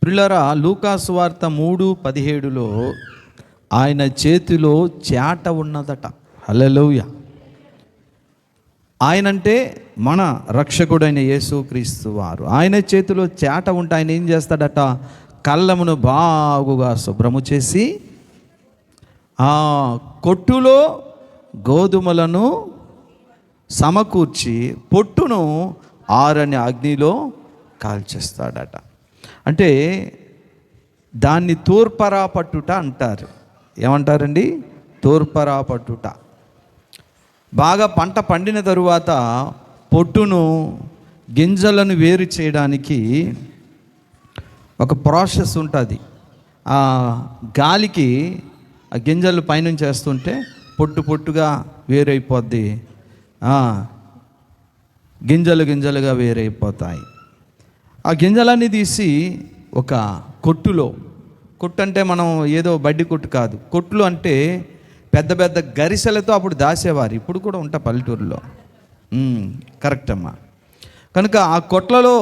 ప్రియులారా, లూకాసు వార్త 3:17లో ఆయన చేతిలో చాట ఉన్నదట. హల్లెలూయా. ఆయనంటే మన రక్షకుడైన యేసుక్రీస్తు వారు. ఆయన చేతిలో చాట ఉంటే ఆయన ఏం చేస్తాడట? కళ్ళమును బాగుగా శుభ్రము చేసి ఆ కొట్టులో గోధుమలను సమకూర్చి పొట్టును ఆరని అగ్నిలో కాల్చేస్తాడట. అంటే దాన్ని తూర్పరా పట్టుట అంటారు. ఏమంటారండి? తూర్పరా పట్టుట. బాగా పంట పండిన తరువాత పొట్టును గింజలను వేరు చేయడానికి ఒక ప్రాసెస్ ఉంటుంది. ఆ గాలికి ఆ గింజలు పైనుంచి వేస్తుంటే పొట్టుగా వేరైపోద్ది, గింజలుగా వేరైపోతాయి. ఆ గింజలన్నీ తీసి ఒక కొట్టు అంటే మనం ఏదో బడ్డీ కొట్టు కాదు, కొట్లు అంటే పెద్ద పెద్ద గరిసెలతో అప్పుడు దాసేవారు. ఇప్పుడు కూడా ఉంటా పల్లెటూరులో. కరెక్ట్ అమ్మా. కనుక ఆ కొట్లలో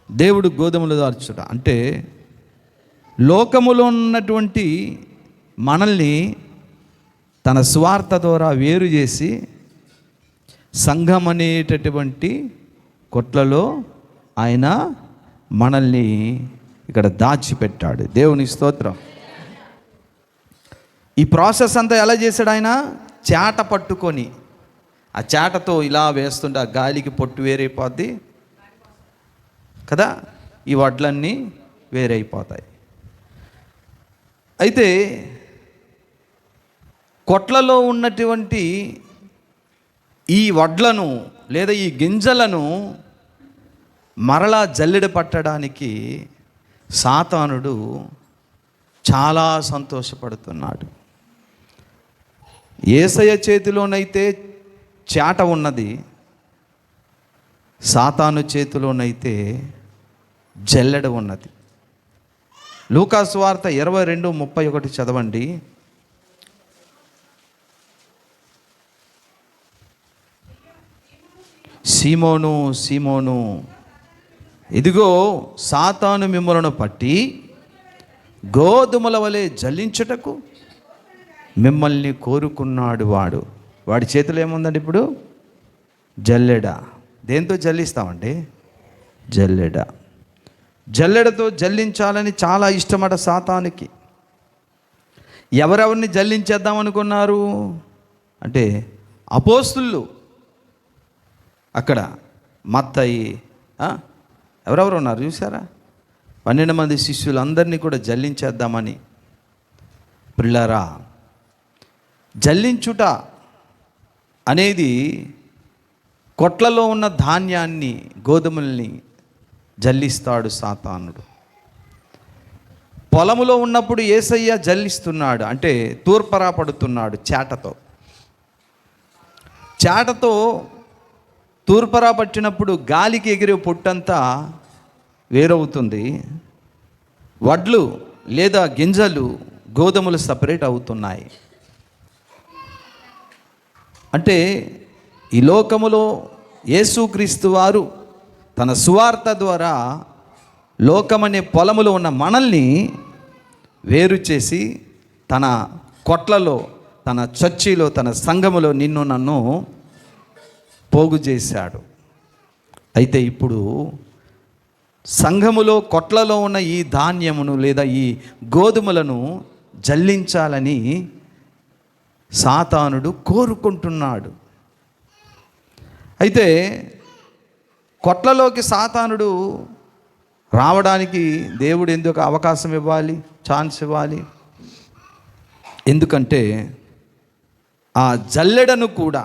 దేవుడు గోధుమలు దాల్చుట అంటే లోకములో ఉన్నటువంటి మనల్ని తన స్వార్థ ద్వారా వేరు చేసి సంఘం అనేటటువంటి కొట్లలో ఆయన మనల్ని ఇక్కడ దాచిపెట్టాడు. దేవుని స్తోత్రం. ఈ ప్రాసెస్ అంతా ఎలా చేశాడు? ఆయన చాట పట్టుకొని ఆ చాటతో ఇలా వేస్తుంటే ఆ గాలికి పొట్టు వేరైపోద్ది కదా, ఈ వడ్లన్నీ వేరైపోతాయి. అయితే కొట్లలో ఉన్నటువంటి ఈ వడ్లను లేదా ఈ గింజలను మరలా జల్లెడ పట్టడానికి సాతానుడు చాలా సంతోషపడుతున్నాడు. యేసయ్య చేతిలోనైతే చాట ఉన్నది, సాతాను చేతిలోనైతే జల్లెడ ఉన్నది. లూకాసు వార్త 22:31 చదవండి. సీమోను, సీమోను, ఇదిగో సాతాను మిమ్మలను పట్టి గోధుమల వలె జల్లించుటకు మిమ్మల్ని కోరుకున్నాడు. వాడి చేతిలో ఏముందండి ఇప్పుడు? జల్లెడ. దేంతో జల్లిస్తామండి? జల్లెడతో జల్లించాలని చాలా ఇష్టమట సాతానికి. ఎవరెవరిని జల్లించేద్దాం అనుకున్నారు అంటే అపోస్తులు, అక్కడ మత్తయి, ఎవరెవరు ఉన్నారు చూసారా? 12 మంది శిష్యులందరినీ కూడా జల్లించేద్దామని. ప్రియులారా, జల్లించుట అనేది కొట్లలో ఉన్న ధాన్యాన్ని, గోధుమల్ని జల్లిస్తాడు సాతానుడు. పొలములో ఉన్నప్పుడు యేసయ్య జల్లిస్తున్నాడు, అంటే తూర్పరా పడుతున్నాడు చాటతో తూర్పరా పట్టినప్పుడు గాలికి ఎగిరే పొట్టంతా వేరవుతుంది. వడ్లు లేదా గింజలు, గోధుమలు సపరేట్ అవుతున్నాయి. అంటే ఈ లోకములో యేసుక్రీస్తు వారు తన సువార్త ద్వారా లోకమనే పొలములో ఉన్న మనల్ని వేరు చేసి తన కొట్లలో, తన చర్చిలో, తన సంఘములో నిన్ను నన్ను పోగు చేశాడు. అయితే ఇప్పుడు సంఘములో కొట్లలో ఉన్న ఈ ధాన్యమును లేదా ఈ గోధుమలను జల్లించాలని సాతానుడు కోరుకుంటున్నాడు. అయితే కొట్లలోకి సాతానుడు రావడానికి దేవుడు ఎందుకు అవకాశం ఇవ్వాలి, ఛాన్స్ ఇవ్వాలి? ఎందుకంటే ఆ జల్లెడను కూడా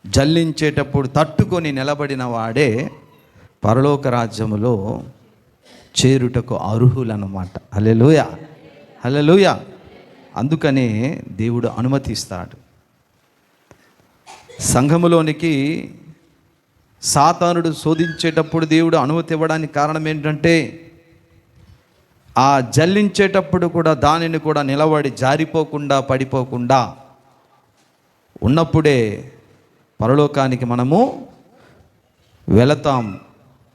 జల్లించేటప్పుడు తట్టుకొని నిలబడిన వాడే పరలోక రాజ్యములో చేరుటకు అర్హులన్నమాట. హల్లెలూయా, హల్లెలూయా. అందుకనే దేవుడు అనుమతిస్తాడు. సంఘములోనికి సాతానుడు శోధించేటప్పుడు దేవుడు అనుమతి ఇవ్వడానికి కారణం ఏంటంటే ఆ జల్లించేటప్పుడు కూడా దానిని కూడా నిలబడి జారిపోకుండా, పడిపోకుండా ఉన్నప్పుడే పరలోకానికి మనము వెళతాం.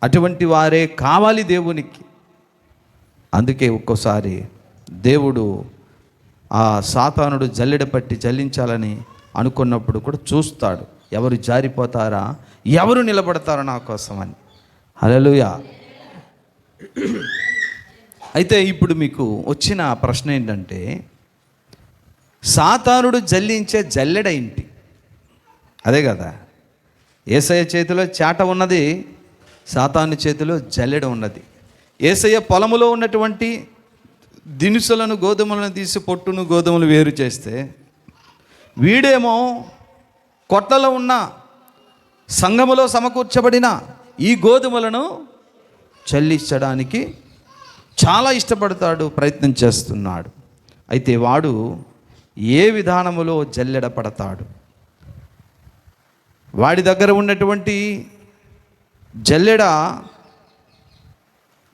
అటువంటి వారే కావాలి దేవునికి. అందుకే ఒక్కోసారి దేవుడు ఆ సాతానుడు జల్లెడ పట్టి జల్లించాలని అనుకున్నప్పుడు కూడా చూస్తాడు, ఎవరు జారిపోతారా, ఎవరు నిలబడతారా నా కోసం అని. హల్లెలూయా. అయితే ఇప్పుడు మీకు వచ్చిన ప్రశ్న ఏంటంటే, సాతానుడు జల్లించే జల్లెడ ఏంటి? అదే కదా, యేసయ్య చేతిలో చాట ఉన్నది, సాతాను చేతిలో జల్లెడ ఉన్నది. యేసయ్య పొలములో ఉన్నటువంటి దినుసులను, గోధుమలను తీసి పొట్టును గోధుమలు వేరు చేస్తే, వీడేమో కొట్లలో ఉన్న సంఘములో సమకూర్చబడిన ఈ గోధుమలను చల్లించడానికి చాలా ఇష్టపడతాడు, ప్రయత్నం చేస్తున్నాడు. అయితే వాడు ఏ విధానములో జల్లెడ పడతాడు? వాడి దగ్గర ఉన్నటువంటి జల్లెడ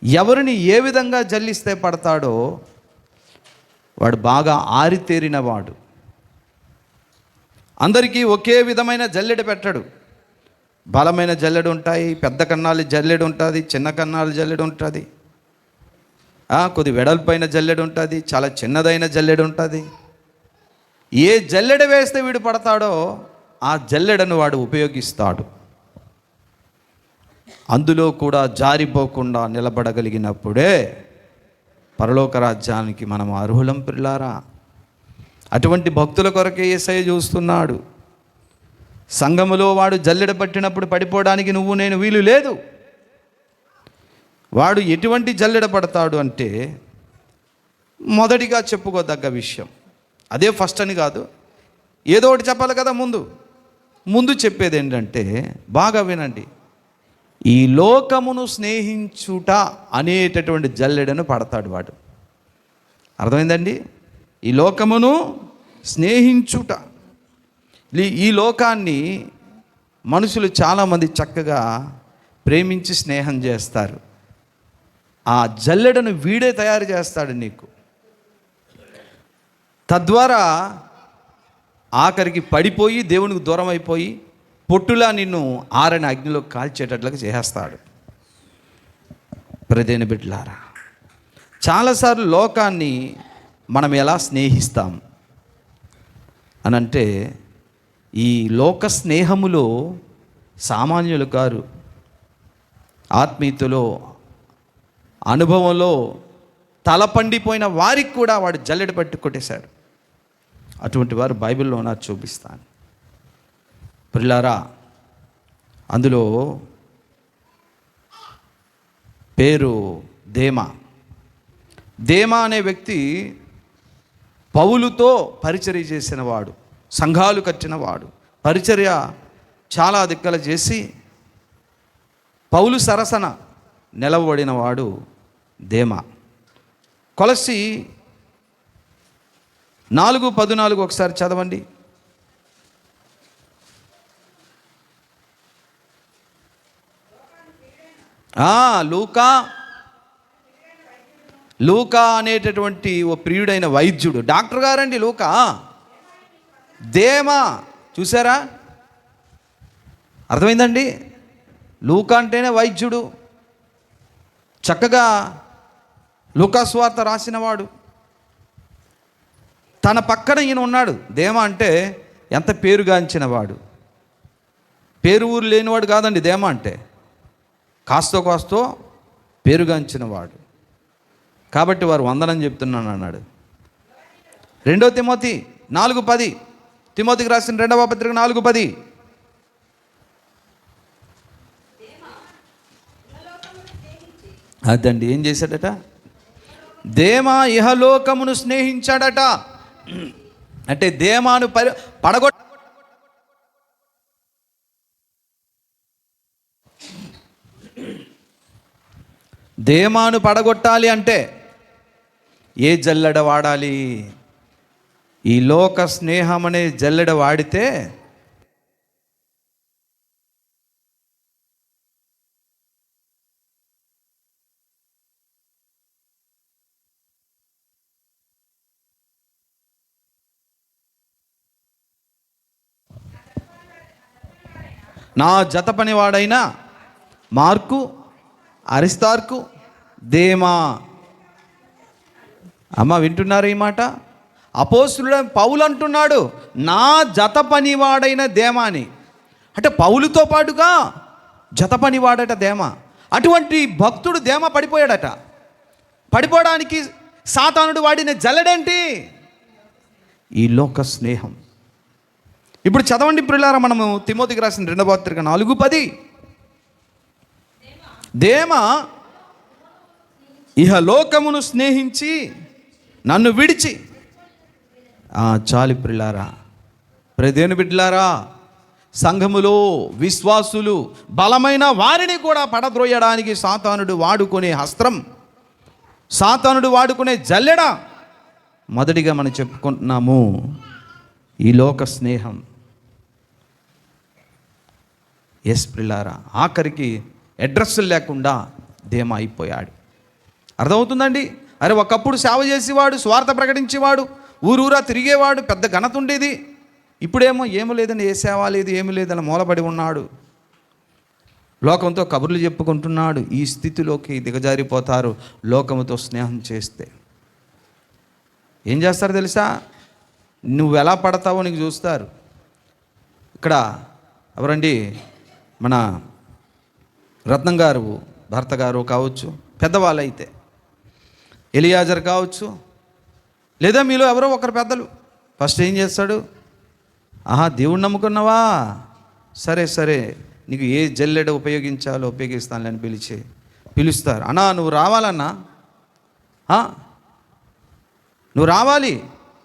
ఎవరిని ఏ విధంగా జల్లిస్తే పడతాడో వాడు బాగా ఆరితేరిన వాడు. అందరికీ ఒకే విధమైన జల్లెడ పెట్టడు. బలమైన జల్లెడ ఉంటాయి, పెద్ద కన్నాలు జల్లెడ ఉంటుంది, చిన్న కన్నాలు జల్లెడ ఉంటుంది, కొద్ది వెడల్పైన జల్లెడ ఉంటుంది, చాలా చిన్నదైన జల్లెడ ఉంటుంది. ఏ జల్లెడ వేస్తే వీడు పడతాడో ఆ జల్లెడను వాడు ఉపయోగిస్తాడు. అందులో కూడా జారిపోకుండా నిలబడగలిగినప్పుడే పరలోక రాజ్యానికి మనం అర్హులం ప్రియులారా. అటువంటి భక్తుల కొరకే యేసయ్య చూస్తున్నాడు. సంఘములో వాడు జల్లెడ పట్టినప్పుడు పడిపోవడానికి నువ్వు నేను వీలు లేదు. వాడు ఎటువంటి జల్లెడ పడతాడు అంటే, మొదటిగా చెప్పుకోదగ్గ విషయం, అదే ఫస్ట్ అని కాదు, ఏదో ఒకటి చెప్పాలి కదా. ముందు చెప్పేది ఏంటంటే, బాగా వినండి, ఈ లోకమును స్నేహించుట అనేటటువంటి జల్లెడను పడతాడు వాడు. అర్థమైందండి? ఈ లోకమును స్నేహించుట. ఈ లోకాన్ని మనుషులు చాలామంది చక్కగా ప్రేమించి స్నేహం చేస్తారు. ఆ జల్లెడను వీడే తయారు చేస్తాడు నీకు. తద్వారా ఆఖరికి పడిపోయి దేవునికి దూరం అయిపోయి పొట్టులా నిన్ను ఆరని అగ్నిలో కాల్చేటట్లుగా చేస్తాడు. ప్రియమైన బిడ్డలారా, చాలాసార్లు లోకాన్ని మనం ఎలా స్నేహిస్తాం అనంటే, ఈ లోక స్నేహములో సామాన్యులు కారు, ఆత్మీయతలో అనుభవంలో తలపండిపోయిన వారికి కూడా వాడు జల్లెడ పట్టి కొట్టేశాడు. అటువంటి వారు బైబిల్లో నాకు చూపిస్తాను ప్రియులారా. అందులో పేరు దేమా. దేమా అనే వ్యక్తి పౌలుతో పరిచర్య చేసిన వాడు, సంఘాలు కట్టిన వాడు, పరిచర్య చాలా దిక్కల చేసి పౌలు సరసన నిలవబడిన వాడు దేమా. కొలస్సీ 4:14 ఒకసారి చదవండి. లూకా అనేటటువంటి ఓ ప్రియుడైన వైద్యుడు, డాక్టర్ గారండి లూకా. దేమా చూసారా? అర్థమైందండి? లూకా అంటేనే వైద్యుడు, చక్కగా లూకా సువార్త రాసినవాడు. తన పక్కన ఈయన ఉన్నాడు. దేమా అంటే ఎంత పేరుగాంచిన వాడు. పేరు ఊరు లేనివాడు కాదండి దేమా అంటే, కాస్తో పేరుగాంచిన వాడు. కాబట్టి వారు వందనం చెప్తున్నాను అన్నాడు. 2 తిమోతి 4:10, తిమోతికి రాసిన 2వ పత్రిక 4:10. అదండి, ఏం చేశాడట? దేమా ఇహలోకమును స్నేహించాడట. అంటే దేమాను పడగొట్ట దేమాను పడగొట్టాలి అంటే ఏ జల్లెడ వాడాలి? ఈ లోక స్నేహం అనే జల్లెడ వాడితే నా జత పనివాడైన మార్కు, అరిస్తార్కు, దేమా అమ్మ వింటున్నారు ఈ మాట? అపోస్తులుడు పౌలు అంటున్నాడు, నా జత పనివాడైన దేమా అని. అంటే పౌలుతో పాటుగా జత పనివాడట దేమ. అటువంటి భక్తుడు దేమ పడిపోయాడట. పడిపోవడానికి సాతానుడు వాడిన జల్లెడేంటి? ఈ లోక స్నేహం. ఇప్పుడు చదవండి ప్రియులారా, మనము తిమోతికి రాసిన 2వ పత్రిక 4:10. దేమ ఇహ లోకమును స్నేహించి నన్ను విడిచి. చాలి ప్రియులారా, ప్రదేను బిడ్డలారా, సంఘములో విశ్వాసులు బలమైన వారిని కూడా పడద్రోయడానికి సాతానుడు వాడుకునే అస్త్రం, సాతానుడు వాడుకునే జల్లెడ మొదటిగా మనం చెప్పుకుంటున్నాము ఈ లోక స్నేహం. ఎస్ ప్రియులారా, ఆఖరికి అడ్రస్లు లేకుండా దేమ అయిపోయాడు. అర్థమవుతుందండి? అరే ఒకప్పుడు సేవ చేసేవాడు, స్వార్థ ప్రకటించేవాడు, ఊరూరా తిరిగేవాడు, పెద్ద ఘనత ఉండేది. ఇప్పుడేమో ఏమీ లేదని, ఏ సేవ లేదు, ఏమీ లేదని మూలపడి ఉన్నాడు. లోకంతో కబుర్లు చెప్పుకుంటున్నాడు. ఈ స్థితిలోకి దిగజారిపోతారు లోకముతో స్నేహం చేస్తే. ఏం చేస్తారు తెలుసా? నువ్వు ఎలా పడతావో నీకు చూస్తారు. ఇక్కడ ఎవరండి, మన రత్నం గారు భర్త గారు కావచ్చు, పెద్దవాళ్ళు అయితే ఎలియాజర్ కావచ్చు, లేదా మీలో ఎవరో ఒకరు పెద్దలు. ఫస్ట్ ఏం చేస్తాడు? దేవుణ్ణి నమ్ముకున్నావా, సరే సరే నీకు ఏ జల్లెడ ఉపయోగించాలో ఉపయోగిస్తానులే అని పిలుస్తారు. అన్నా నువ్వు రావాలన్నా, నువ్వు రావాలి,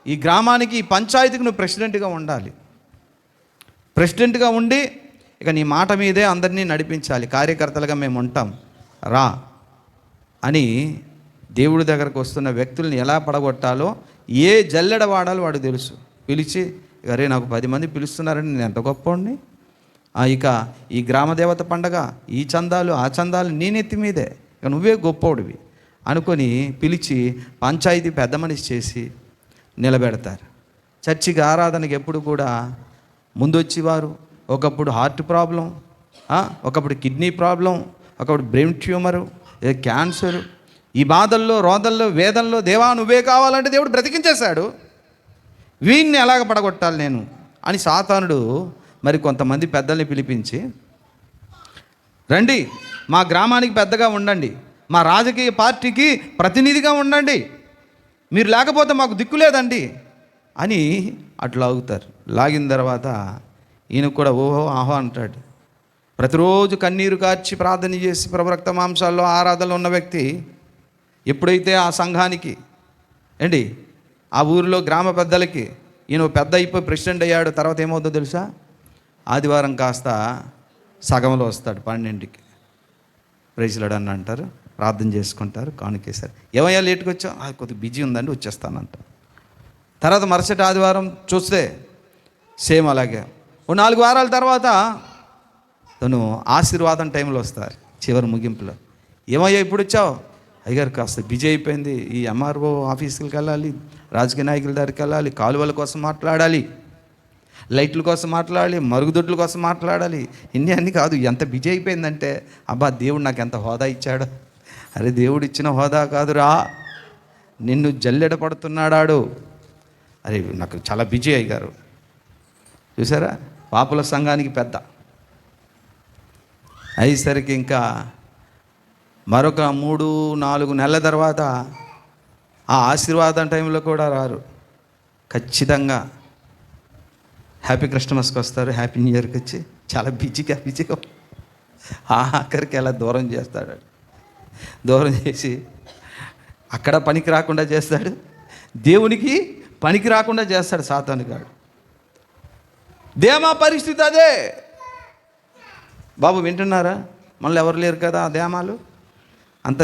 ఈ గ్రామానికి, ఈ పంచాయతీకి నువ్వు ప్రెసిడెంట్గా ఉండాలి. ప్రెసిడెంట్గా ఉండి ఇక నీ మాట మీదే అందరినీ నడిపించాలి, కార్యకర్తలుగా మేము ఉంటాం రా అని దేవుడి దగ్గరకు వస్తున్న వ్యక్తుల్ని ఎలా పడగొట్టాలో, ఏ జల్లెడ వాడాలో వాడు తెలుసు. పిలిచి, అరే నాకు 10 మంది పిలుస్తున్నారని నేను ఎంత గొప్పవాడిని, ఇక ఈ గ్రామదేవత పండగ, ఈ చందాలు ఆ చందాలు నీ నెత్తి మీదే, ఇక నువ్వే గొప్పవాడివి అనుకొని పిలిచి పంచాయతీ పెద్ద మనిషి చేసి నిలబెడతారు. చర్చికి ఆరాధనకి ఎప్పుడు కూడా ముందొచ్చేవారు. ఒకప్పుడు హార్ట్ ప్రాబ్లం, ఒకప్పుడు కిడ్నీ ప్రాబ్లం, ఒకప్పుడు బ్రెయిన్ ట్యూమరు, క్యాన్సరు, ఈ బాధల్లో, రోదల్లో, వేదనలో దేవా నువ్వే కావాలంటే దేవుడు బ్రతికించేశాడు. వీడిని ఎలాగ పడగొట్టాలి నేను అని సాతానుడు మరి కొంతమంది పెద్దల్ని పిలిపించి, రండి మా గ్రామానికి పెద్దగా ఉండండి, మా రాజకీయ పార్టీకి ప్రతినిధిగా ఉండండి, మీరు లేకపోతే మాకు దిక్కు లేదండి అని అట్లా లాగుతారు. లాగిన తర్వాత ఈయన కూడా ఓహో ఆహో అంటాడు. ప్రతిరోజు కన్నీరు కార్చి ప్రార్థన చేసి ప్రభరక్త మాంసాల్లో ఆరాధనలో ఉన్న వ్యక్తి ఎప్పుడైతే ఆ సంఘానికి ఆ ఊరిలో గ్రామ పెద్దలకి ఈయన పెద్ద అయిపోయి ప్రెసిడెంట్ అయ్యాడు, తర్వాత ఏమవుతుందో తెలుసా? ఆదివారం కాస్త సగంలో వస్తాడు, 12కి ప్రైజ్లాడు అని అంటారు, ప్రార్థన చేసుకుంటారు, కానుకేశారు. ఏమయ్యా లేట్కి వచ్చావు? కొద్దిగా బిజీ ఉందండి వచ్చేస్తానంట. తర్వాత మరుసటి ఆదివారం చూస్తే సేమ్ అలాగే. 4 వారాల తర్వాత తను ఆశీర్వాదం టైంలో వస్తారు, చివరి ముగింపులో. ఏమయ్యా ఇప్పుడు వచ్చావు? అయ్యగారు కాస్త బిజీ అయిపోయింది, ఈ ఎంఆర్ఓ ఆఫీసులకు వెళ్ళాలి, రాజకీయ నాయకుల దగ్గరికి వెళ్ళాలి, కాలువల కోసం మాట్లాడాలి, లైట్ల కోసం మాట్లాడాలి, మరుగుదొడ్ల కోసం మాట్లాడాలి, అన్నీ కాదు, ఎంత బిజీ అయిపోయిందంటే, అబ్బా దేవుడు నాకు ఎంత హోదా ఇచ్చాడు. అరే దేవుడు ఇచ్చిన హోదా కాదురా, నిన్ను జల్లెడ పడుతున్నాడాడు. అరే నాకు చాలా బిజీ అయ్యారు. చూసారా, పాపుల సంఘానికి పెద్ద అయ్యేసరికి ఇంకా మరొక 3-4 నెలల తర్వాత ఆ ఆశీర్వాదం టైంలో కూడా రారు. ఖచ్చితంగా హ్యాపీ క్రిస్మస్కి వస్తారు, హ్యాపీ న్యూ ఇయర్కి వచ్చి చాలా బిజీగా ఆఖరికి అలా దూరం చేస్తాడు. దూరం చేసి అక్కడ పనికి రాకుండా చేస్తాడు, దేవునికి పనికి రాకుండా చేస్తాడు సాతాను గాడు. దేమా పరిస్థితి అదే. బాబు వింటున్నారా? మనలో ఎవరు లేరు కదా ఆ దేమాలు, అంత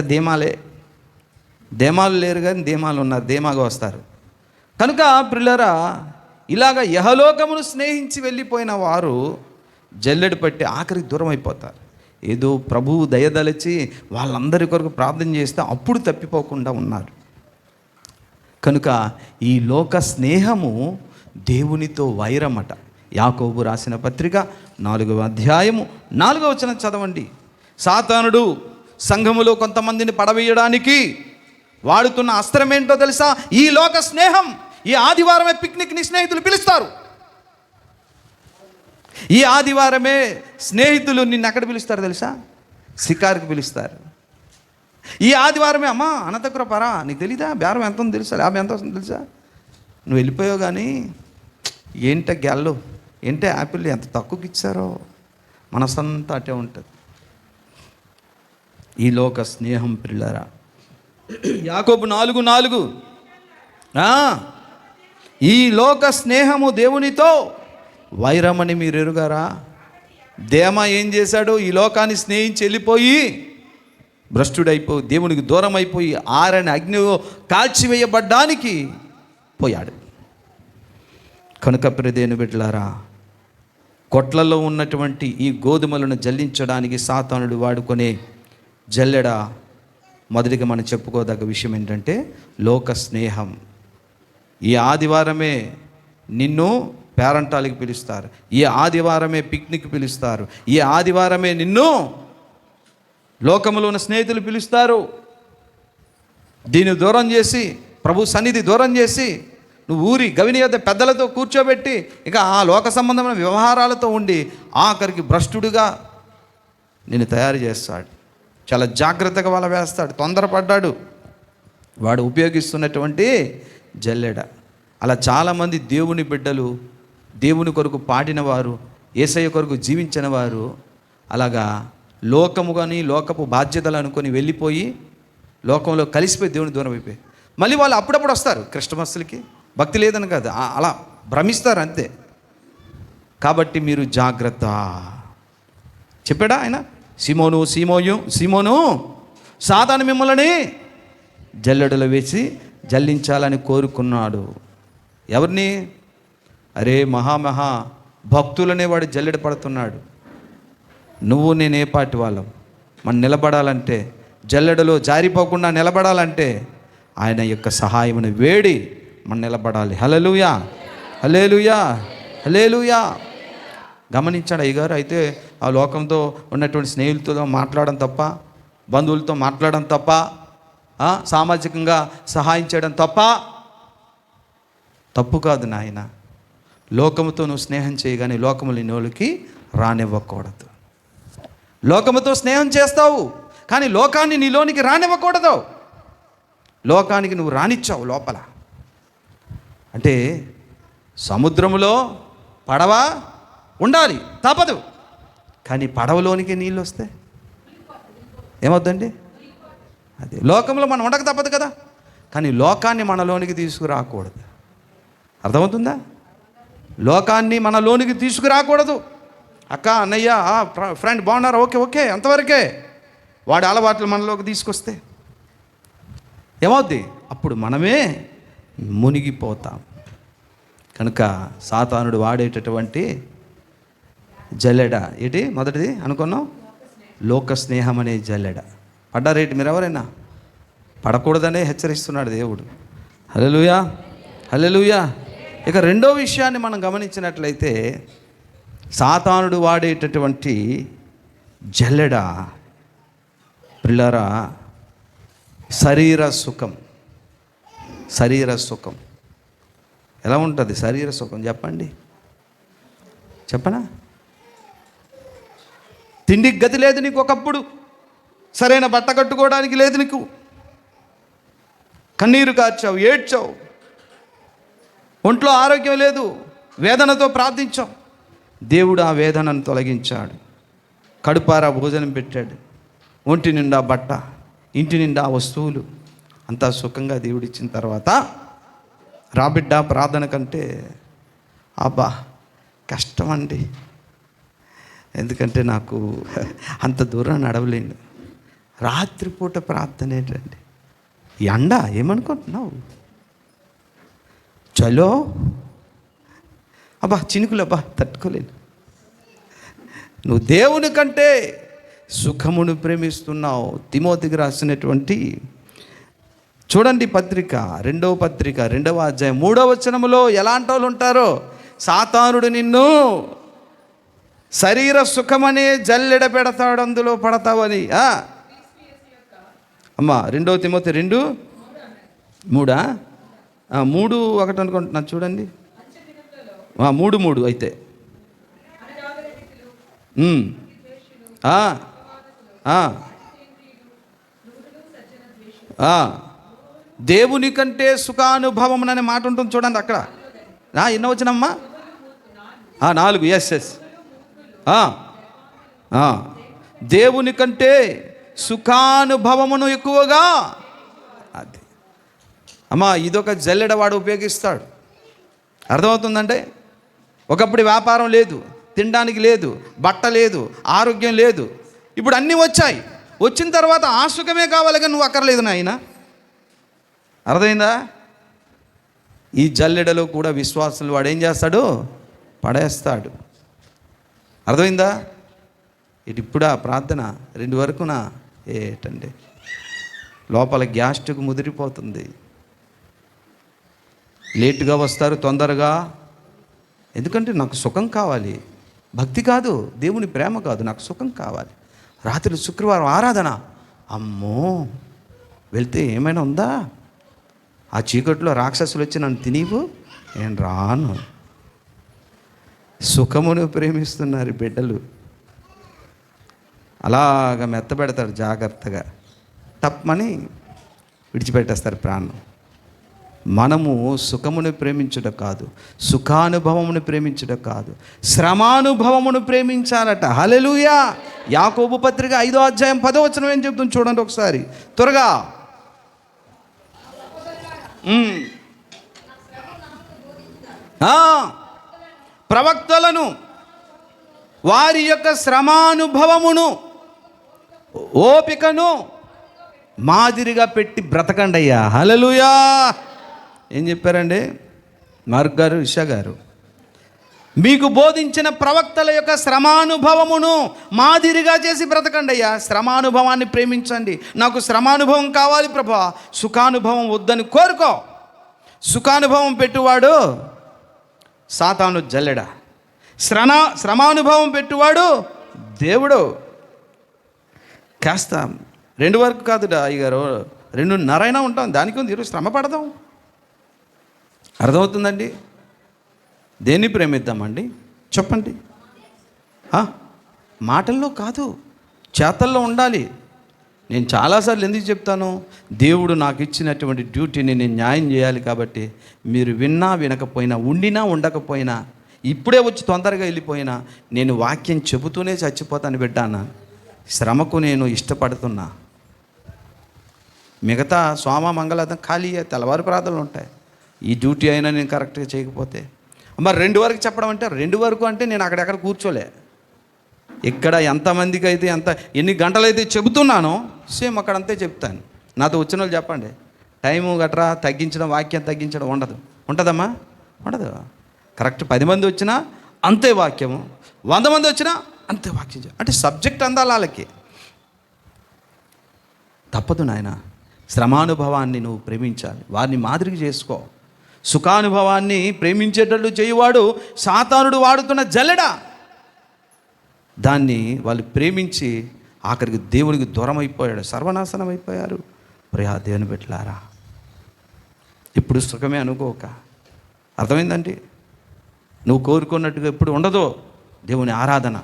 దేమాలు లేరు కానీ దేమాలు ఉన్నారు, దేమాగా వస్తారు. కనుక ప్రియులారా, ఇలాగ యహలోకమును స్నేహించి వెళ్ళిపోయిన వారు జల్లెడు పట్టి ఆఖరికి దూరం అయిపోతారు. ఏదో ప్రభువు దయదలచి వాళ్ళందరి కొరకు ప్రార్థన చేస్తే అప్పుడు తప్పిపోకుండా ఉన్నారు. కనుక ఈ లోక స్నేహము దేవునితో వైరమట. యాకోబు రాసిన పత్రిక 4వ అధ్యాయము 4వ వచనం చదవండి. సాతానుడు సంఘములో కొంతమందిని పడవేయడానికి వాడుతున్న అస్త్రం ఏంటో తెలుసా? ఈ లోక స్నేహం. ఈ ఆదివారమే పిక్నిక్ని స్నేహితులు పిలుస్తారు. ఈ ఆదివారమే స్నేహితులు నిన్ను ఎక్కడ పిలుస్తారు తెలుసా? షికారుకి పిలుస్తారు. ఈ ఆదివారమే అమ్మా అనంతపురం పరా, నీకు తెలీదా బేరం ఎంత ఉందో తెలుసా, ల్యాబ్ ఎంత వస్తుందో తెలుసా, నువ్వు వెళ్ళిపోయావు కానీ ఏంట గ్యాల్లో ఏంటే యాపిల్ ఎంత తక్కువకి ఇచ్చారో, మనసంతా అటే ఉంటుంది. ఈ లోక స్నేహం పిల్లరా. యాకోబు 4:4 ఈ లోక స్నేహము దేవునితో వైరమని మీరు ఎరుగారా? దేమ ఏం చేశాడు? ఈ లోకాన్ని స్నేహించి వెళ్ళిపోయి భ్రష్టుడైపోయి దేవునికి దూరం అయిపోయి ఆరని అగ్నిలో కాల్చివేయబడ్డానికి పోయాడు. కనుక ప్రియదేని బిడ్డలారా, కొట్లలో ఉన్నటువంటి ఈ గోధుమలను జల్లించడానికి సాతానుడు వాడుకునే జల్లెడ మొదటిగా మనం చెప్పుకోదగ్గ విషయం ఏంటంటే లోక స్నేహం. ఈ ఆదివారమే నిన్ను పేరంటాలకి పిలుస్తారు, ఈ ఆదివారమే పిక్నిక్ పిలుస్తారు, ఈ ఆదివారమే నిన్ను లోకంలో ఉన్న స్నేహితులు పిలుస్తారు. దీన్ని దూరం చేసి, ప్రభు సన్నిధి దూరం చేసి, నువ్వు ఊరి గవిని యొద్ద పెద్దలతో కూర్చోబెట్టి ఇక ఆ లోక సంబంధమైన వ్యవహారాలతో ఉండి ఆఖరికి భ్రష్టుడిగా నిన్ను తయారు చేస్తాడు. చాలా జాగ్రత్తగా వాళ్ళ వేస్తాడు. తొందరపడ్డాడు వాడు ఉపయోగిస్తున్నటువంటి జల్లెడ. అలా చాలామంది దేవుని బిడ్డలు, దేవుని కొరకు పాడిన వారు, యేసయ్య కొరకు జీవించిన వారు అలాగా లోకము కానీ లోకపు బాధ్యతలు అనుకొని వెళ్ళిపోయి లోకంలో కలిసిపోయి దేవుని దూరం అయిపోయి మళ్ళీ వాళ్ళు అప్పుడప్పుడు వస్తారు క్రిస్టమస్లకి. భక్తి లేదని కాదు, అలా భ్రమిస్తారు అంతే. కాబట్టి మీరు జాగ్రత్త. చెప్పాడా ఆయన? సీమోను సాతాను మిమ్మల్ని జల్లెడలో వేసి జల్లించాలని కోరుకున్నాడు. ఎవరిని? అరే మహా భక్తులనే వాడు జల్లెడ పడుతున్నాడు. నువ్వు నేనే పాటి వాళ్ళం. మనం నిలబడాలంటే, జల్లెడలో జారిపోకుండా నిలబడాలంటే ఆయన యొక్క సహాయమును వేడి మనం నిలబడాలి. హల్లెలూయా, హల్లెలూయా, హల్లెలూయా. గమనించాడు అయ్యగారు. అయితే ఆ లోకంతో ఉన్నటువంటి స్నేహితులతో మాట్లాడడం తప్ప, బంధువులతో మాట్లాడడం తప్ప, సామాజికంగా సహాయం చేయడం తప్పు కాదు నాయన. లోకముతో నువ్వు స్నేహం చేయగానే లోకము లేనోళ్ళకి రానివ్వకూడదు. లోకముతో స్నేహం చేస్తావు కానీ లోకాన్ని నీలోనికి రానివ్వకూడదు. లోకానికి నువ్వు రానిచ్చావు లోపల. అంటే సముద్రములో పడవ ఉండాలి, తప్పదు. కానీ పడవలోనికి నీళ్ళు వస్తే ఏమవుద్దండి? అది లోకంలో మనం ఉండక తప్పదు కదా. కానీ లోకాన్ని మనలోనికి తీసుకురాకూడదు. అర్థమవుతుందా? లోకాన్ని మనలోనికి తీసుకురాకూడదు. అక్క, అన్నయ్య, ఫ్రెండ్ బాగున్నారు, ఓకే అంతవరకే. వాడి అలవాట్లు మనలోకి తీసుకొస్తే ఏమవుద్ది? అప్పుడు మనమే మునిగిపోతాం. కనుక సాతానుడు వాడేటటువంటి జల్లెడ ఏంటి? మొదటిది అనుకున్నాం, లోక స్నేహం అనే జల్లెడ. పడ్డారేంటి మీరు ఎవరైనా? పడకూడదనే హెచ్చరిస్తున్నాడు దేవుడు. హల్లెలూయా, హల్లెలూయా. ఇక రెండో విషయాన్ని మనం గమనించినట్లయితే, సాతానుడు వాడేటటువంటి జల్లెడ పిల్లరా శరీర సుఖం. శరీర సుఖం ఎలా ఉంటుంది? శరీర సుఖం చెప్పనా? తిండికి గతి లేదు నీకు, ఒకప్పుడు సరైన బట్ట కట్టుకోవడానికి లేదు నీకు, కన్నీరు కార్చావు, ఏడ్చావు, ఒంట్లో ఆరోగ్యం లేదు, వేదనతో ప్రార్థించావు. దేవుడు ఆ వేదనను తొలగించాడు. కడుపారా భోజనం పెట్టాడు, ఒంటి నిండా బట్ట, ఇంటి నిండా వస్తువులు, అంతా సుఖంగా దేవుడిచ్చిన తర్వాత రాబిడ్డ ప్రార్థన కంటే అబ్బా కష్టం అండి, ఎందుకంటే నాకు అంత దూరం నడవలేను. రాత్రిపూట ప్రార్థన ఏంటండి? ఎండ ఏమనుకుంటున్నావు? చలో అబ్బా చినుకులు, అబ్బా తట్టుకోలేను. నువ్వు దేవుని కంటే సుఖమును ప్రేమిస్తున్నావు. తిమోతికి రాసినటువంటి చూడండి పత్రిక, రెండవ పత్రిక 2వ అధ్యాయం 3వ వచనములో ఎలాంటి వాళ్ళు ఉంటారో, సాతానుడు నిన్ను శరీర సుఖమనే జల్లెడ పెడతాడు, అందులో పడతావని. అమ్మా 2 తిమోతి 2 మూడా? 3:1 అనుకుంటున్నాను చూడండి. 3:3 అయితే దేవుని కంటే సుఖానుభవం అనే మాట ఉంటుంది చూడండి అక్కడ. ఎన్నో వచ్చినమ్మా? 4. ఎస్. దేవుని కంటే సుఖానుభవమును ఎక్కువగా. అది అమ్మా, ఇదొక జల్లెడవాడు ఉపయోగిస్తాడు. అర్థమవుతుందంటే, ఒకప్పుడు వ్యాపారం లేదు, తినడానికి లేదు, బట్ట లేదు, ఆరోగ్యం లేదు. ఇప్పుడు అన్నీ వచ్చాయి. వచ్చిన తర్వాత ఆ సుఖమే కావాలి కానీ నువ్వు అక్కర్లేదు నాయన. అర్థమైందా? ఈ జల్లెడలో కూడా విశ్వాసులు వాడు ఏం చేస్తాడు? పడేస్తాడు. అర్థమైందా? ఇప్పుడా ప్రార్థన 2 వరకునా ఏటండి, లోపల గ్యాస్ట్రిక్ ముదిరిపోతుంది. లేటుగా వస్తారు, తొందరగా. ఎందుకంటే నాకు సుఖం కావాలి, భక్తి కాదు, దేవుని ప్రేమ కాదు, నాకు సుఖం కావాలి. రాత్రి శుక్రవారం ఆరాధన, అమ్మో వెళ్తే ఏమైనా ఉందా? ఆ చీకట్లో రాక్షసులు వచ్చి నన్ను తినివు, నేను రాను. సుఖమును ప్రేమిస్తున్నారు బిడ్డలు. అలాగ మెత్తబెడతారు జాగ్రత్తగా, తప్పమని విడిచిపెట్టేస్తారు ప్రాణం. మనము సుఖమును ప్రేమించుట కాదు, సుఖానుభవమును ప్రేమించుట కాదు, శ్రమానుభవమును ప్రేమించాలట. హల్లెలూయా. యాకోబు పత్రిక 5వ అధ్యాయం 10వ వచనం ఏం చెప్తుంది చూడండి ఒకసారి త్వరగా. ప్రవక్తలను వారి యొక్క శ్రమానుభవమును ఓపికను మాదిరిగా పెట్టి బ్రతకండి అయ్యా. హల్లెలూయా. ఏం చెప్పారండి మార్క్ గారు, ఇషా గారు? మీకు బోధించిన ప్రవక్తల యొక్క శ్రమానుభవమును మాదిరిగా చేసి బ్రతకండి అయ్యా. శ్రమానుభవాన్ని ప్రేమించండి. నాకు శ్రమానుభవం కావాలి ప్రభా, సుఖానుభవం వద్దని కోరుకో. సుఖానుభవం పెట్టువాడు సాతాను జల్లెడ, శ్రమానుభవం పెట్టువాడు దేవుడు. కాస్త 2 వరకు కాదుడా అయ్యగారు, 2:30 ఉంటాం, దానికి ఉంది ఈరోజు శ్రమ పడదాం. అర్థమవుతుందండి? దేన్ని ప్రేమిద్దామండి చెప్పండి? మాటల్లో కాదు, చేతల్లో ఉండాలి. నేను చాలాసార్లు ఎందుకు చెప్తాను, దేవుడు నాకు ఇచ్చినటువంటి డ్యూటీని నేను న్యాయం చేయాలి. కాబట్టి మీరు విన్నా వినకపోయినా, ఉండినా ఉండకపోయినా, ఇప్పుడే వచ్చి తొందరగా వెళ్ళిపోయినా, నేను వాక్యం చెబుతూనే చచ్చిపోతాను బిడ్డానా. శ్రమకు నేను ఇష్టపడుతున్నా. మిగతా సోమ మంగళ ఖాళీ తెల్లవారు ప్రార్థనలు ఉంటాయి. ఈ డ్యూటీ అయినా నేను కరెక్ట్గా చేయకపోతే, మరి 2 వరకు చెప్పడం అంటే 2 వరకు అంటే నేను అక్కడెక్కడ కూర్చోలే. ఇక్కడ ఎంతమందికి అయితే ఎన్ని గంటలైతే చెబుతున్నానో సేమ్ అక్కడ అంతే చెప్తాను. నాతో వచ్చిన వాళ్ళు చెప్పండి, టైము గట్రా తగ్గించడం, వాక్యం తగ్గించడం ఉండదు. ఉంటుందమ్మా? ఉండదు. కరెక్ట్ 10 మంది వచ్చినా అంతే వాక్యము, 100 మంది వచ్చినా అంతే వాక్యం. అంటే సబ్జెక్ట్ అందాలి వాళ్ళకి. తప్పదు నాయన. శ్రమానుభవాన్ని నువ్వు ప్రేమించాలి, వారిని మాదిరిగా చేసుకో. సుఖానుభవాన్ని ప్రేమించేటట్లు చేయువాడు సాతానుడు వాడుతున్న జల్లెడ. దాన్ని వాళ్ళు ప్రేమించి ఆఖరికి దేవునికి దూరం అయిపోయాడు, సర్వనాశనం అయిపోయారు. ప్రియా దేవుని బిడ్డలారా, ఇప్పుడు సుఖమే అనుకోక, అర్థమైందండి? నువ్వు కోరుకున్నట్టుగా ఇప్పుడు ఉండదు దేవుని ఆరాధన.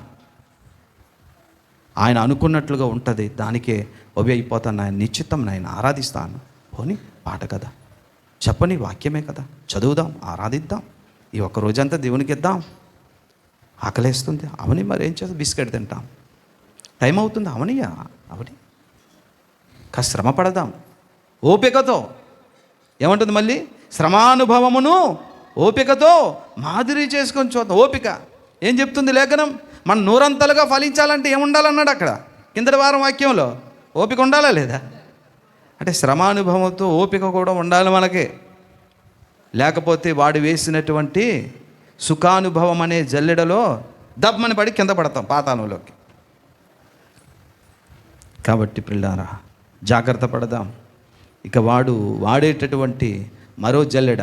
ఆయన అనుకున్నట్లుగా ఉంటుంది, దానికే అవి అయిపోతాను. ఆయన నిశ్చితం, ఆయన ఆరాధిస్తాను. పోనీ పాట కదా, చెప్పని వాక్యమే కదా, చదువుదాం, ఆరాధిద్దాం. ఈ ఒక్క రోజంతా దేవునికి ఇద్దాం. ఆకలేస్తుంది, అవని మరి ఏం చేస్తాం, బిస్కెట్ తింటాం. టైం అవుతుంది, అవని కాస్త శ్రమ పడదాం ఓపికతో. ఏమంటుంది మళ్ళీ? శ్రమానుభవమును ఓపికతో మాదిరి చేసుకొని చూద్దాం. ఓపిక ఏం చెప్తుంది లేఖనం? మన నూరంతలుగా ఫలించాలంటే ఏముండాలన్నాడు అక్కడ కిందటి వారం వాక్యంలో. ఓపిక ఉండాలా లేదా? అంటే శ్రమానుభవంతో ఓపిక కూడా ఉండాలి మనకి. లేకపోతే వాడు వేసినటువంటి సుఖానుభవం అనే జల్లెడలో దబ్బమని పడి కింద పడతాం పాతాళంలోకి. కాబట్టి పిల్లారా, జాగ్రత్త పడదాం. ఇక వాడు వాడేటటువంటి మరో జల్లెడ,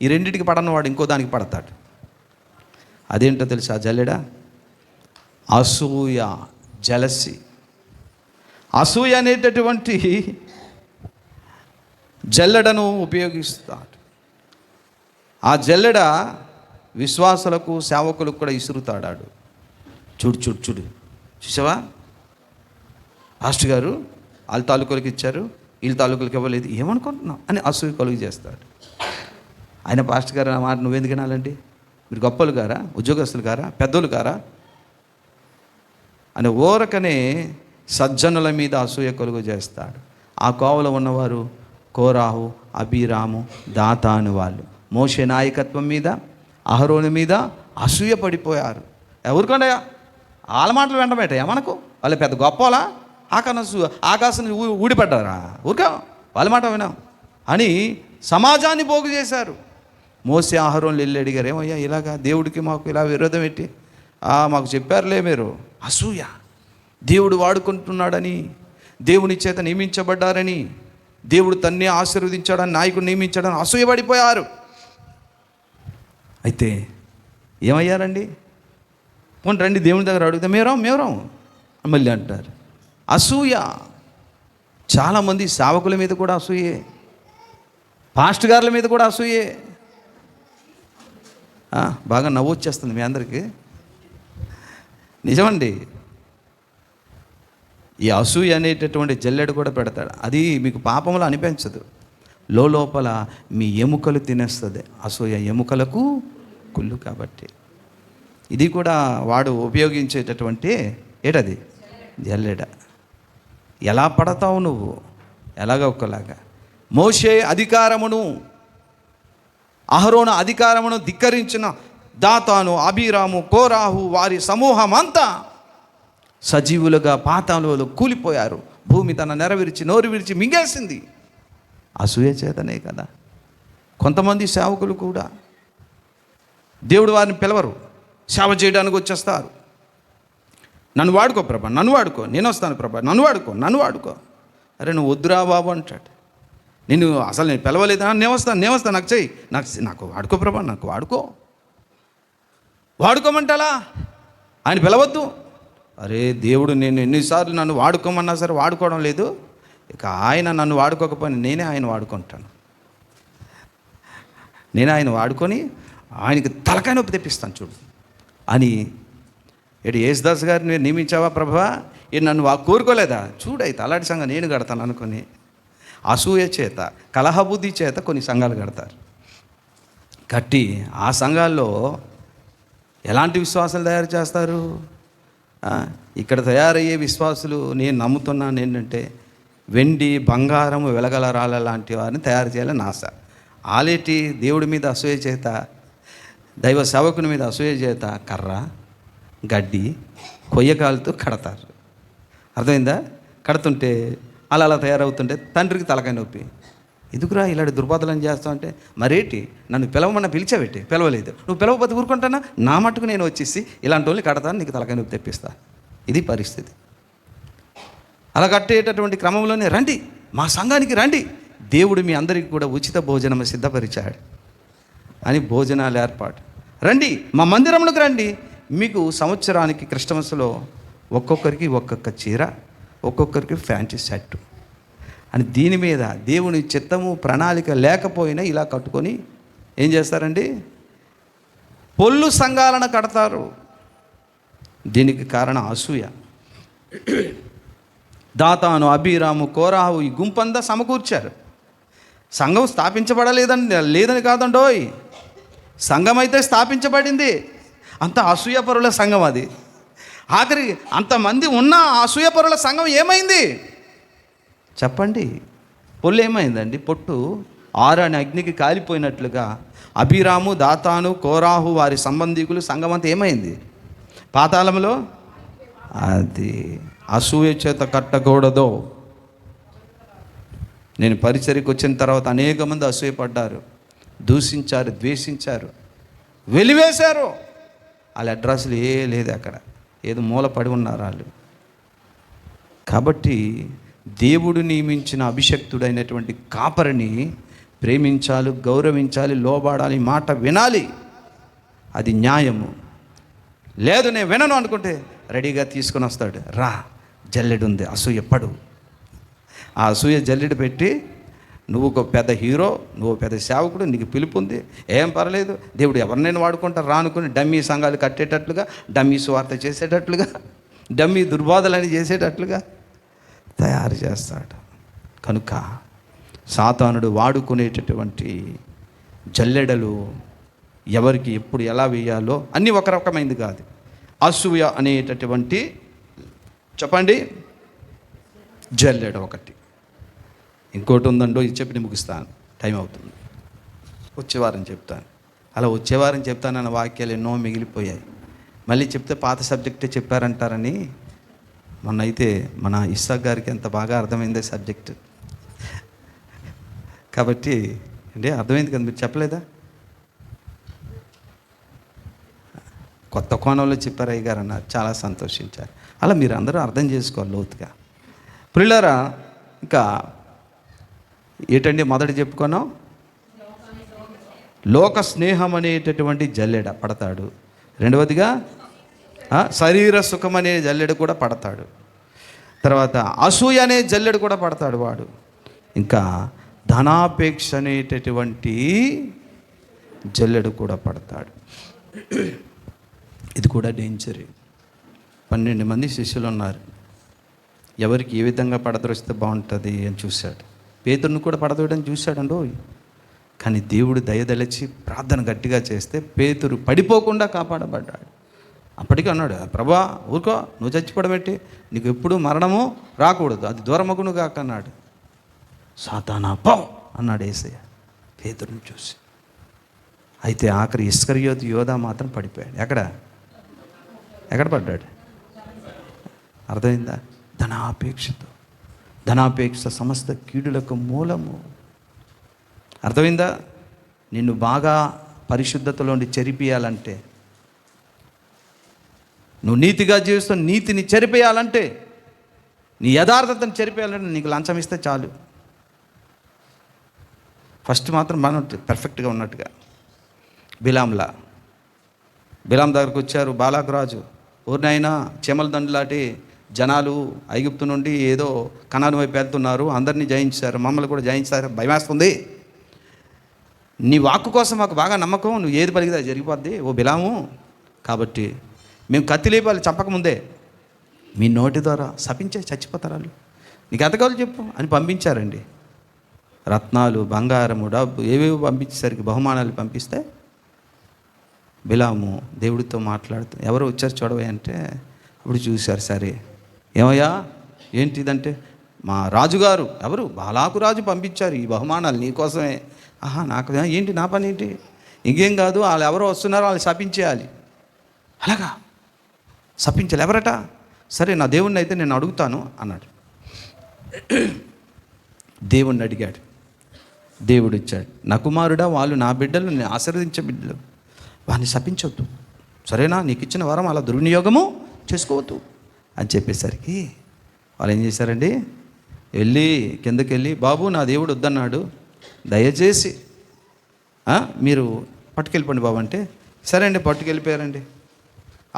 ఈ రెండింటికి పడనవాడు ఇంకో దానికి పడతాడు. అదేంటో తెలుసా? జల్లెడ అసూయ, జలసి. అసూయ అనేటటువంటి జల్లెడను ఉపయోగిస్తాడు. ఆ జల్లెడ విశ్వాసులకు సేవకులకు కూడా ఇసురుతాడాడు. చూడు చూడు చూడు, చూసావా పాస్టర్ గారు వాళ్ళ తాలూకులకి ఇచ్చారు, వీళ్ళ తాలూకులకి ఇవ్వలేదు, ఏమనుకుంటున్నావు అని అసూయ కలుగు చేస్తాడు. ఆయన పాస్టర్ గారు ఆ మాట నువ్వెందుకు వినాలండి, మీరు గొప్పలు గారా, ఉద్యోగస్తులు గారా, పెద్దోళ్ళు గారా అని ఊరకనే సజ్జనుల మీద అసూయ కలుగు చేస్తాడు. ఆ కోవలో ఉన్నవారు కోరాహు, అబీరాము, దాతాను వాళ్ళు మోషే నాయకత్వం మీద, అహరోను మీద అసూయ పడిపోయారు. ఎవరికొండయా వాళ్ళ మాటలు వెంటబెట్టాయా మనకు, వాళ్ళు పెద్ద గొప్పలా ఆకాశం ఊడిపడ్డారా, ఊరికా వాళ్ళ మాట వినాం అని సమాజాన్ని పోగు చేశారు. మోసే అహరోన్లు వెళ్ళి అడిగారు, ఏమయ్యా ఇలాగా దేవుడికి మాకు ఇలా విరోధం పెట్టి, మాకు చెప్పారులే మీరు, అసూయ, దేవుడు వాడుకుంటున్నాడని, దేవుని చేత నియమించబడ్డారని, దేవుడు తన్నే ఆశీర్వదించాడని, నాయకుడు నియమించాడని అసూయపడిపోయారు. అయితే ఏమయ్యారండి, పోనీ రండి దేవుని దగ్గర అడిగితే మేరాం మళ్ళీ అంటారు. అసూయ. చాలామంది సేవకుల మీద కూడా అసూయే, పాస్టర్ గారుల మీద కూడా అసూయే. బాగా నవ్వు వచ్చేస్తుంది మీ అందరికీ, నిజమండి. ఈ అసూయ అనేటటువంటి జల్లెడు కూడా పెడతాడు. అది మీకు పాపంలో అనిపించదు, లోపల మీ ఎముకలు తినేస్తుంది. అసూయ ఎముకలకు కుళ్ళు కాబట్టి. ఇది కూడా వాడు ఉపయోగించేటటువంటి ఏటది జల్లెడ. ఎలా పడతావు నువ్వు, ఎలాగ ఒకలాగా. మోషే అధికారమును, అహరోను అధికారమును ధిక్కరించిన దాతాను, అబీరాము, కోరాహు వారి సమూహం అంతా సజీవులుగా పాతాళంలో కూలిపోయారు. భూమి తన నెరవిరిచి నోరు విరిచి మింగేసింది. అసూయ చేతనే కదా. కొంతమంది సేవకులు కూడా దేవుడు వారిని పిలవరు, సేవ చేయడానికి వచ్చేస్తారు. నన్ను వాడుకో ప్రభా, నన్ను వాడుకో, నేను వస్తాను ప్రభా, నన్ను వాడుకో. అరే నువ్వు వద్దురా బాబు అంటాడు. నేను పిలవలేదా, నేను వస్తాను, నాకు చెయ్యి, నాకు వాడుకో ప్రభా, నాకు వాడుకోమంటాలా, ఆయన పిలవద్దు. అరే దేవుడు నేను ఎన్నిసార్లు నన్ను వాడుకోమన్నా సరే వాడుకోవడం లేదు, ఇక ఆయన నన్ను వాడుకోకపోయినా నేనే ఆయన వాడుకుంటాను. నేనే ఆయన వాడుకొని ఆయనకి తలకాయ నొప్పి తెప్పిస్తాను చూడు అని. యేసుదాస్ గారిని నేను నియమించావా ప్రభా, నన్ను కోరుకోలేదా, చూడైతే అలాంటి సంఘం నేను కడతాను అనుకుని అసూయ చేత, కలహబుద్ధి చేత కొన్ని సంఘాలు కడతారు. కట్టి ఆ సంఘాల్లో ఎలాంటి విశ్వాసాలు తయారు చేస్తారు. ఇక్కడ తయారయ్యే విశ్వాసులు నేను నమ్ముతున్నాను ఏంటంటే వెండి, బంగారము, వెలగల రాళ్ళ లాంటి వారిని తయారు చేయాలని ఆశ. ఆలేటి దేవుడి మీద అసూయ చేత, దైవ సేవకుని మీద అసూయ చేత కర్ర, గడ్డి, కొయ్యకాలతో కడతారు. అర్థమైందా? కడుతుంటే అలా తయారవుతుంటే తండ్రికి తలకాయ నొప్పి. ఎందుకురా ఇలాంటి దుర్బాధలను చేస్తావు అంటే, మరేటి నన్ను పిలవమన్నా పిలిచాబెట్టి, పిలవలేదు, నువ్వు పిలవకపోతే ఊరుకుంటానా, నా మట్టుకు నేను వచ్చేసి ఇలాంటి వాళ్ళని కడతాను, నీకు తలకాయ నొప్పి తెప్పిస్తా. ఇది పరిస్థితి. అలా కట్టేటటువంటి క్రమంలోనే రండి, మా సంఘానికి రండి, దేవుడు మీ అందరికీ కూడా ఉచిత భోజనం సిద్ధపరిచాడు అని భోజనాలు ఏర్పాటు. రండి మా మందిరంలోకి రండి, మీకు సంవత్సరానికి క్రిస్టమస్లో ఒక్కొక్కరికి ఒక్కొక్క చీర, ఒక్కొక్కరికి ఫ్యాంటీ షర్టు అని దీని మీద దేవుని చిత్తము ప్రణాళిక లేకపోయినా ఇలా కట్టుకొని ఏం చేస్తారండి, పొల్లు సంఘాలను కడతారు. దీనికి కారణం అసూయ. దాతాను, అబీరాము, కోరాహు ఈ గుంపంతా సమకూర్చారు. సంఘం లేదని కాదండోయ్, సంఘం అయితే స్థాపించబడింది, అంత అసూయపరుల సంఘం అది. ఆఖరి అంతమంది ఉన్న అసూయపరుల సంఘం ఏమైంది చెప్పండి? పొల్లు ఏమైందండి? పొట్టు ఆరని అగ్నికి కాలిపోయినట్లుగా అబీరాము, దాతాను, కోరాహు వారి సంబంధికులు సంఘం అంతా ఏమైంది? పాతాళంలో. అది అసూయ చేత కట్టకూడదు. నేను పరిచర్యకు వచ్చిన తర్వాత అనేక మంది అసూయపడ్డారు, దూషించారు, ద్వేషించారు, వెలివేశారు. వాళ్ళ అడ్రస్లు లేదు అక్కడ, ఏదో మూల పడి ఉన్నారు వాళ్ళు. కాబట్టి దేవుడు నియమించిన అభిషక్తుడైనటువంటి కాపరిని ప్రేమించాలి, గౌరవించాలి, లోబడాలి, మాట వినాలి. అది న్యాయము. లేదు నేను వినను అనుకుంటే రెడీగా తీసుకొని వస్తాడు. రా జల్లెడు ఉంది, అసూయ పడు. ఆ అసూయ జల్లెడు పెట్టి నువ్వు ఒక పెద్ద హీరో, నువ్వు పెద్ద సేవకుడు, నీకు పిలుపు ఉంది, ఏం పర్లేదు, దేవుడు ఎవరినైనా వాడుకుంటారు రానుకుని డమ్మీ సంఘాలు కట్టేటట్లుగా, డమ్మీ సువార్త చేసేటట్లుగా, డమ్మీ దుర్బోధలని చేసేటట్లుగా తయారు చేస్తాడు. కనుక సాతానుడు వాడుకునేటటువంటి జల్లెడలు ఎవరికి ఎప్పుడు ఎలా వేయాలో అన్నీ ఒక రకమైనది కాదు. అసూయ అనేటటువంటి చెప్పండి జల్లెడ ఒకటి, ఇంకోటి ఉందండో, ఇది చెప్పి నేను ముగిస్తాను, టైం అవుతుంది, వచ్చేవారం చెప్తాను. అలా వచ్చేవారం చెప్తానన్న వాక్యాలు ఎన్నో మిగిలిపోయాయి. మళ్ళీ చెప్తే పాత సబ్జెక్టే చెప్పారంటారని మొన్నైతే మన ఇస్సాక్ గారికి ఎంత బాగా అర్థమైందే సబ్జెక్టు. కాబట్టి అంటే అర్థమైంది కదా, మీరు చెప్పలేదా? కొత్త కోణంలో చెప్పారు అయ్య గారు అన్నారు, చాలా సంతోషించారు. అలా మీరు అందరూ అర్థం చేసుకోవాలి లోతుగా. ప్రియులారా, ఇంకా ఏంటండి మొదటి చెప్పుకున్నాం, లోక స్నేహం అనేటటువంటి జల్లెడ పడతాడు. రెండవదిగా శరీర సుఖం అనే జల్లెడ కూడా పడతాడు. తర్వాత అసూయ అనే జల్లెడ కూడా పడతాడు వాడు. ఇంకా ధనాపేక్ష అనేటటువంటి జల్లెడ కూడా పడతాడు. ఇది కూడా డేంజరే. 12 మంది శిష్యులు ఉన్నారు. ఎవరికి ఏ విధంగా పడదొరిస్తే బాగుంటుంది అని చూశాడు. పేతురుని కూడా పడదోయడం చూశాడండో. కానీ దేవుడు దయదలచి ప్రార్థన గట్టిగా చేస్తే పేతురు పడిపోకుండా కాపాడబడ్డాడు. అప్పటికే అన్నాడు, ప్రభా ఊరుకో, నువ్వు చచ్చిపోవడమేంటి, నీకు ఎప్పుడు మరణము రాకూడదు, అది దూరమగును కాక అన్నాడు. సాతానా పో అన్నాడు యేసయ్య పేతురుని చూసి. అయితే ఆఖరి ఇస్కరియోతు యోధా మాత్రం పడిపోయాడు. ఎక్కడ పడ్డాడు? అర్థమైందా? ధనాపేక్షతో. ధనాపేక్ష సమస్త కీడులకు మూలము. అర్థమైందా? నిన్ను బాగా పరిశుద్ధతలోండి చెరిపియాలంటే, నువ్వు నీతిగా జీవిస్తూ నీతిని చెరిపేయాలంటే, నీ యథార్థతను చెరిపేయాలంటే నీకు లంచం ఇస్తే చాలు. ఫస్ట్ మాత్రం మనం పర్ఫెక్ట్గా ఉన్నట్టుగా. బిలాం దగ్గరకు వచ్చారు బాలాకు రాజు. ఊరినైనా చెమల దండులాంటి జనాలు ఐగుప్తు నుండి ఏదో కనాను వైపు వెళ్తున్నారు, అందరినీ జయించారు, మమ్మల్ని కూడా జయించారు, భయమేస్తుంది, నీ వాక్కు కోసం మాకు బాగా నమ్మకం, నువ్వు ఏది పలికితే అది జరిగిపోద్ది ఓ బిలాము, కాబట్టి మేము కత్తి లేపి వాళ్ళు చంపకముందే మీ నోటి ద్వారా శపించే చచ్చిపోతారు వాళ్ళు, నీకు ఎంత కావాలి చెప్పు అని పంపించారండి. రత్నాలు, బంగారము, డబ్బు ఏవేవో పంపించేసరికి బహుమానాలు పంపిస్తే బిలాము దేవుడితో మాట్లాడుతూ ఎవరో వచ్చారు చూడవే అంటే, అప్పుడు చూశారు. సరే ఏమయ్యా ఏంటిదంటే, మా రాజుగారు ఎవరు బాలాకు రాజు పంపించారు ఈ బహుమానాలు నీకోసమే. ఆహా, నాకు ఏంటి, నా పని ఏంటి, ఇంకేం కాదు, వాళ్ళు ఎవరో వస్తున్నారో వాళ్ళు శపించేయాలి. అలాగా శపించాలి, ఎవరట? సరే నా దేవుణ్ణి అయితే నేను అడుగుతాను అన్నాడు. దేవుణ్ణి అడిగాడు, దేవుడు ఇచ్చాడు. నా కుమారుడా, వాళ్ళు నా బిడ్డలు, నేను ఆశీర్వదించే బిడ్డలు, వాడిని శపించొద్దు, సరేనా, నీకు ఇచ్చిన వరం అలా దుర్వినియోగము చేసుకోవద్దు అని చెప్పేసరికి వాళ్ళు ఏం చేశారండి, కిందకి వెళ్ళి బాబు నా దేవుడు వద్దన్నాడు, దయచేసి మీరు పట్టుకెళ్ళిపోండి బాబు అంటే, సరే అండి పట్టుకెళ్ళిపోయారండి.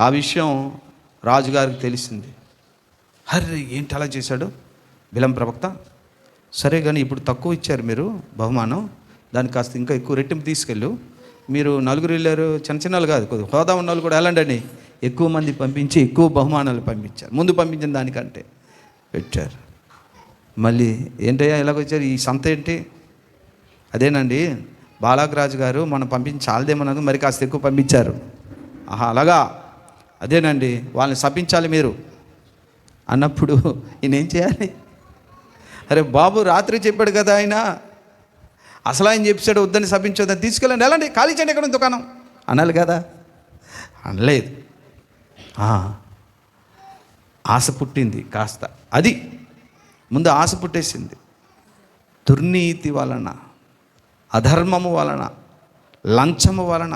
ఆ విషయం రాజుగారికి తెలిసింది. హర్రే ఏంటి అలా చేశాడు బిలాం ప్రవక్త, సరే కానీ ఇప్పుడు తక్కువ ఇచ్చారు మీరు బహుమానం, దాన్ని కాస్త ఇంకా ఎక్కువ రెట్టింపు తీసుకెళ్ళు, మీరు నలుగురు వెళ్ళారు, చిన్న కాదు, కొద్దిగా హోదా ఉన్న వాళ్ళు కూడా వెళ్ళండి, ఎక్కువ మంది పంపించి ఎక్కువ బహుమానాలు పంపించారు, ముందు పంపించిన దానికంటే పెట్టారు. మళ్ళీ ఏంటయ్యా ఇలాగొచ్చారు, ఈ సంత ఏంటి? అదేనండి బాలాకు రాజు గారు మనం పంపించి చాలదేమన్నది, మరి కాస్త ఎక్కువ పంపించారు. ఆహా అలాగా, అదేనండి వాళ్ళని శపించాలి మీరు అన్నప్పుడు ఈయన ఏం చేయాలి? అరే బాబు రాత్రి చెప్పాడు కదా ఆయన, అసలు ఆయన చెప్పాడు వద్దని శపించొద్దని, తీసుకెళ్ళండి వెళ్ళండి ఖాళీ చేయండి ఎక్కడ దుకాణం అనాలి కదా, అనలేదు. ఆశ పుట్టింది కాస్త, అది ముందు ఆశ పుట్టేసింది. దుర్నీతి వలన, అధర్మము వలన, లంచము వలన,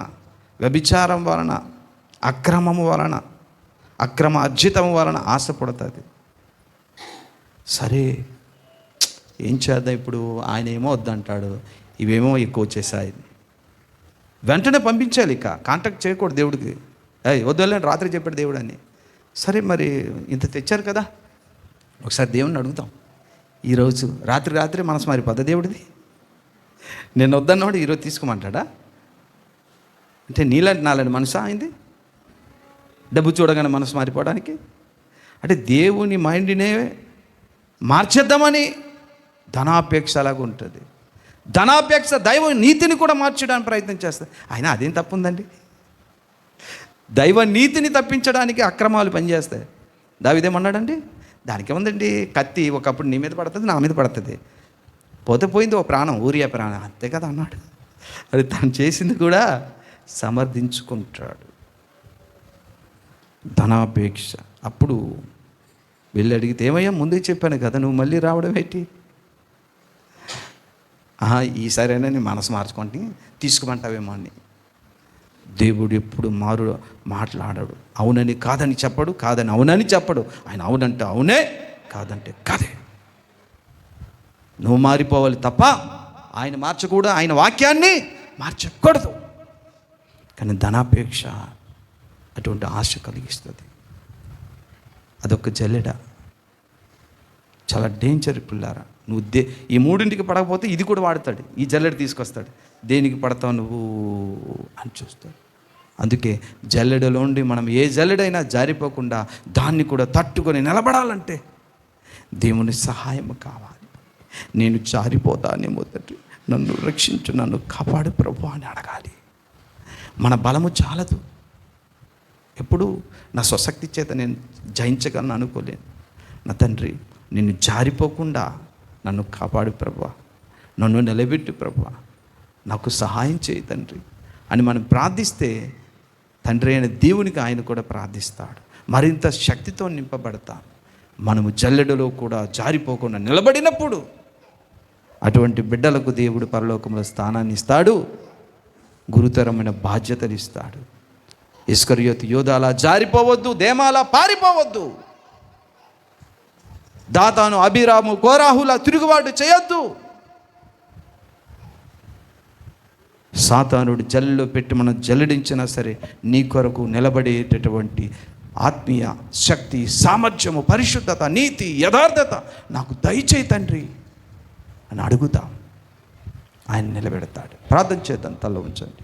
వ్యభిచారం వలన, అక్రమము వలన, అక్రమ అర్జితము వలన ఆశ పుడుతుంది. సరే ఏం చేద్దాం ఇప్పుడు, ఆయన ఏమో వద్దంటాడు, ఇవేమో ఎక్కువ వచ్చేసాయి, వెంటనే పంపించాలి, ఇక కాంటాక్ట్ చేయకూడదు దేవుడికి, వద్దులేండి రాత్రి చెప్పాడు దేవుడు అని. సరే మరి ఇంత తెచ్చారు కదా, ఒకసారి దేవుడిని అడుగుతాం, ఈరోజు రాత్రి మనసు మారిపోద్దా దేవుడిది? నేను వద్దన్నవాడు ఈరోజు తీసుకోమంటాడా? అంటే నీలాంటి నాలాంటి మనసా అయింది? డబ్బు చూడగానే మనసు మారిపోవడానికి? అంటే దేవుని మైండ్నే మార్చేద్దామని ధనాపేక్ష అలాగ ఉంటుంది. ధనాపేక్ష దైవ నీతిని కూడా మార్చడానికి ప్రయత్నం చేస్తుంది. అయినా అదేం తప్పు ఉందండి? దైవ నీతిని తప్పించడానికి అక్రమాలు పనిచేస్తాయి. దావీదేమన్నాడండి? దానికి ఏముందండి, కత్తి ఒకప్పుడు నీ మీద పడుతుంది, నా మీద పడుతుంది, పోతే పోయింది ఓ ప్రాణం, ఊరియా ప్రాణం, అంతే కదా అన్నాడు. అది తను చేసింది కూడా సమర్థించుకుంటాడు. ధనాపేక్ష. అప్పుడు వెళ్ళి అడిగితే, ఏమయ్యా ముందే చెప్పాను కదా, నువ్వు మళ్ళీ రావడం ఏంటి? ఈసారైనా నీ మనసు మార్చుకుంటే తీసుకోమంటావేమో అని. దేవుడు ఎప్పుడు మాట్లాడాడు. అవునని కాదని చెప్పడు, కాదని అవునని చెప్పడు. ఆయన అవునంటే అవునే, కాదంటే కాదే. నువ్వు మారిపోవాలి తప్ప ఆయన మార్చకూడదు, ఆయన వాక్యాన్ని మార్చకూడదు. కానీ ధనాపేక్ష అటువంటి ఆశ కలిగిస్తుంది. అదొక జల్లెడ, చాలా డేంజర్ పిల్లారా. నువ్వు ఈ మూడింటికి పడకపోతే ఇది కూడా వాడతాడు, ఈ జల్లెడ తీసుకొస్తాడు. దేనికి పడతావు నువ్వు అని చూస్తాడు. అందుకే జల్లెడలో ఉండి మనం ఏ జల్లెడైనా జారిపోకుండా దాన్ని కూడా తట్టుకొని నిలబడాలంటే దేవుని సహాయం కావాలి. నేను జారిపోతానేమో తండ్రి, నన్ను రక్షించు, నన్ను కాపాడు ప్రభు అని అడగాలి. మన బలము చాలదు. ఎప్పుడు నా స్వశక్తి చేత నేను జయించగలను అనుకోలేను. నా తండ్రి నిన్ను జారిపోకుండా నన్ను కాపాడు ప్రభువా, నన్ను నిలబెట్టు ప్రభువా, నాకు సహాయం చేయి తండ్రి అని మనం ప్రార్థిస్తే తండ్రి అయిన దేవునికి ఆయన కూడా ప్రార్థిస్తాడు. మరింత శక్తితో నింపబడతాం. మనము జల్లెడలో కూడా జారిపోకుండా నిలబడినప్పుడు అటువంటి బిడ్డలకు దేవుడు పరలోకంలో స్థానాన్ని ఇస్తాడు, గురుతరమైన బాధ్యతలు ఇస్తాడు. ఇస్కరియోతు యోధ అలా జారిపోవద్దు, దేమాలా పారిపోవద్దు, దాతాను అభిరాము కోరాహులా తిరుగుబాటు చేయొద్దు. సాతానుడు జల్లులో పెట్టి మనం జల్లడించినా సరే నీ కొరకు నిలబడేటటువంటి ఆత్మీయ శక్తి, సామర్థ్యము, పరిశుద్ధత, నీతి, యథార్థత నాకు దయచేయి తండ్రి అని అడుగుతాం. ఆయన నిలబెడతాడు. ప్రార్థన చేద్దాం, తల ఉంచండి.